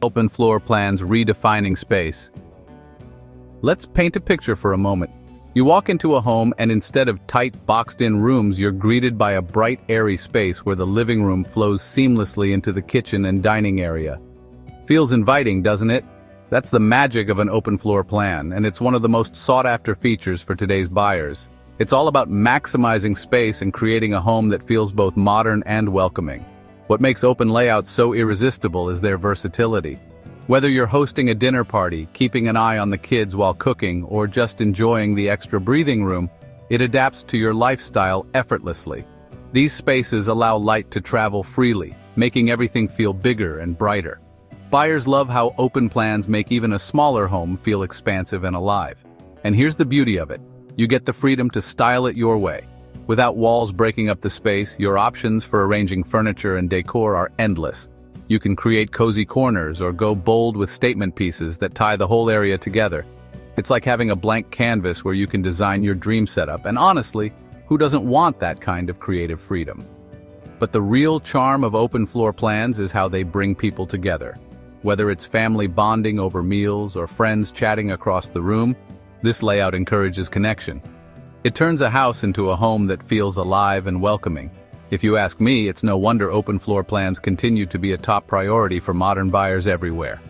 Open floor plans redefining space. Let's paint a picture for a moment. You walk into a home and instead of tight, boxed-in rooms, you're greeted by a bright, airy space where the living room flows seamlessly into the kitchen and dining area. Feels inviting, doesn't it? That's the magic of an open floor plan, and it's one of the most sought-after features for today's buyers. It's all about maximizing space and creating a home that feels both modern and welcoming. What makes open layouts so irresistible is their versatility. Whether you're hosting a dinner party, keeping an eye on the kids while cooking, or just enjoying the extra breathing room, it adapts to your lifestyle effortlessly. These spaces allow light to travel freely, making everything feel bigger and brighter. Buyers love how open plans make even a smaller home feel expansive and alive. And here's the beauty of it. You get the freedom to style it your way. Without walls breaking up the space, your options for arranging furniture and decor are endless. You can create cozy corners or go bold with statement pieces that tie the whole area together. It's like having a blank canvas where you can design your dream setup, and honestly, who doesn't want that kind of creative freedom? But the real charm of open floor plans is how they bring people together. Whether it's family bonding over meals or friends chatting across the room, this layout encourages connection. It turns a house into a home that feels alive and welcoming. If you ask me, it's no wonder open floor plans continue to be a top priority for modern buyers everywhere.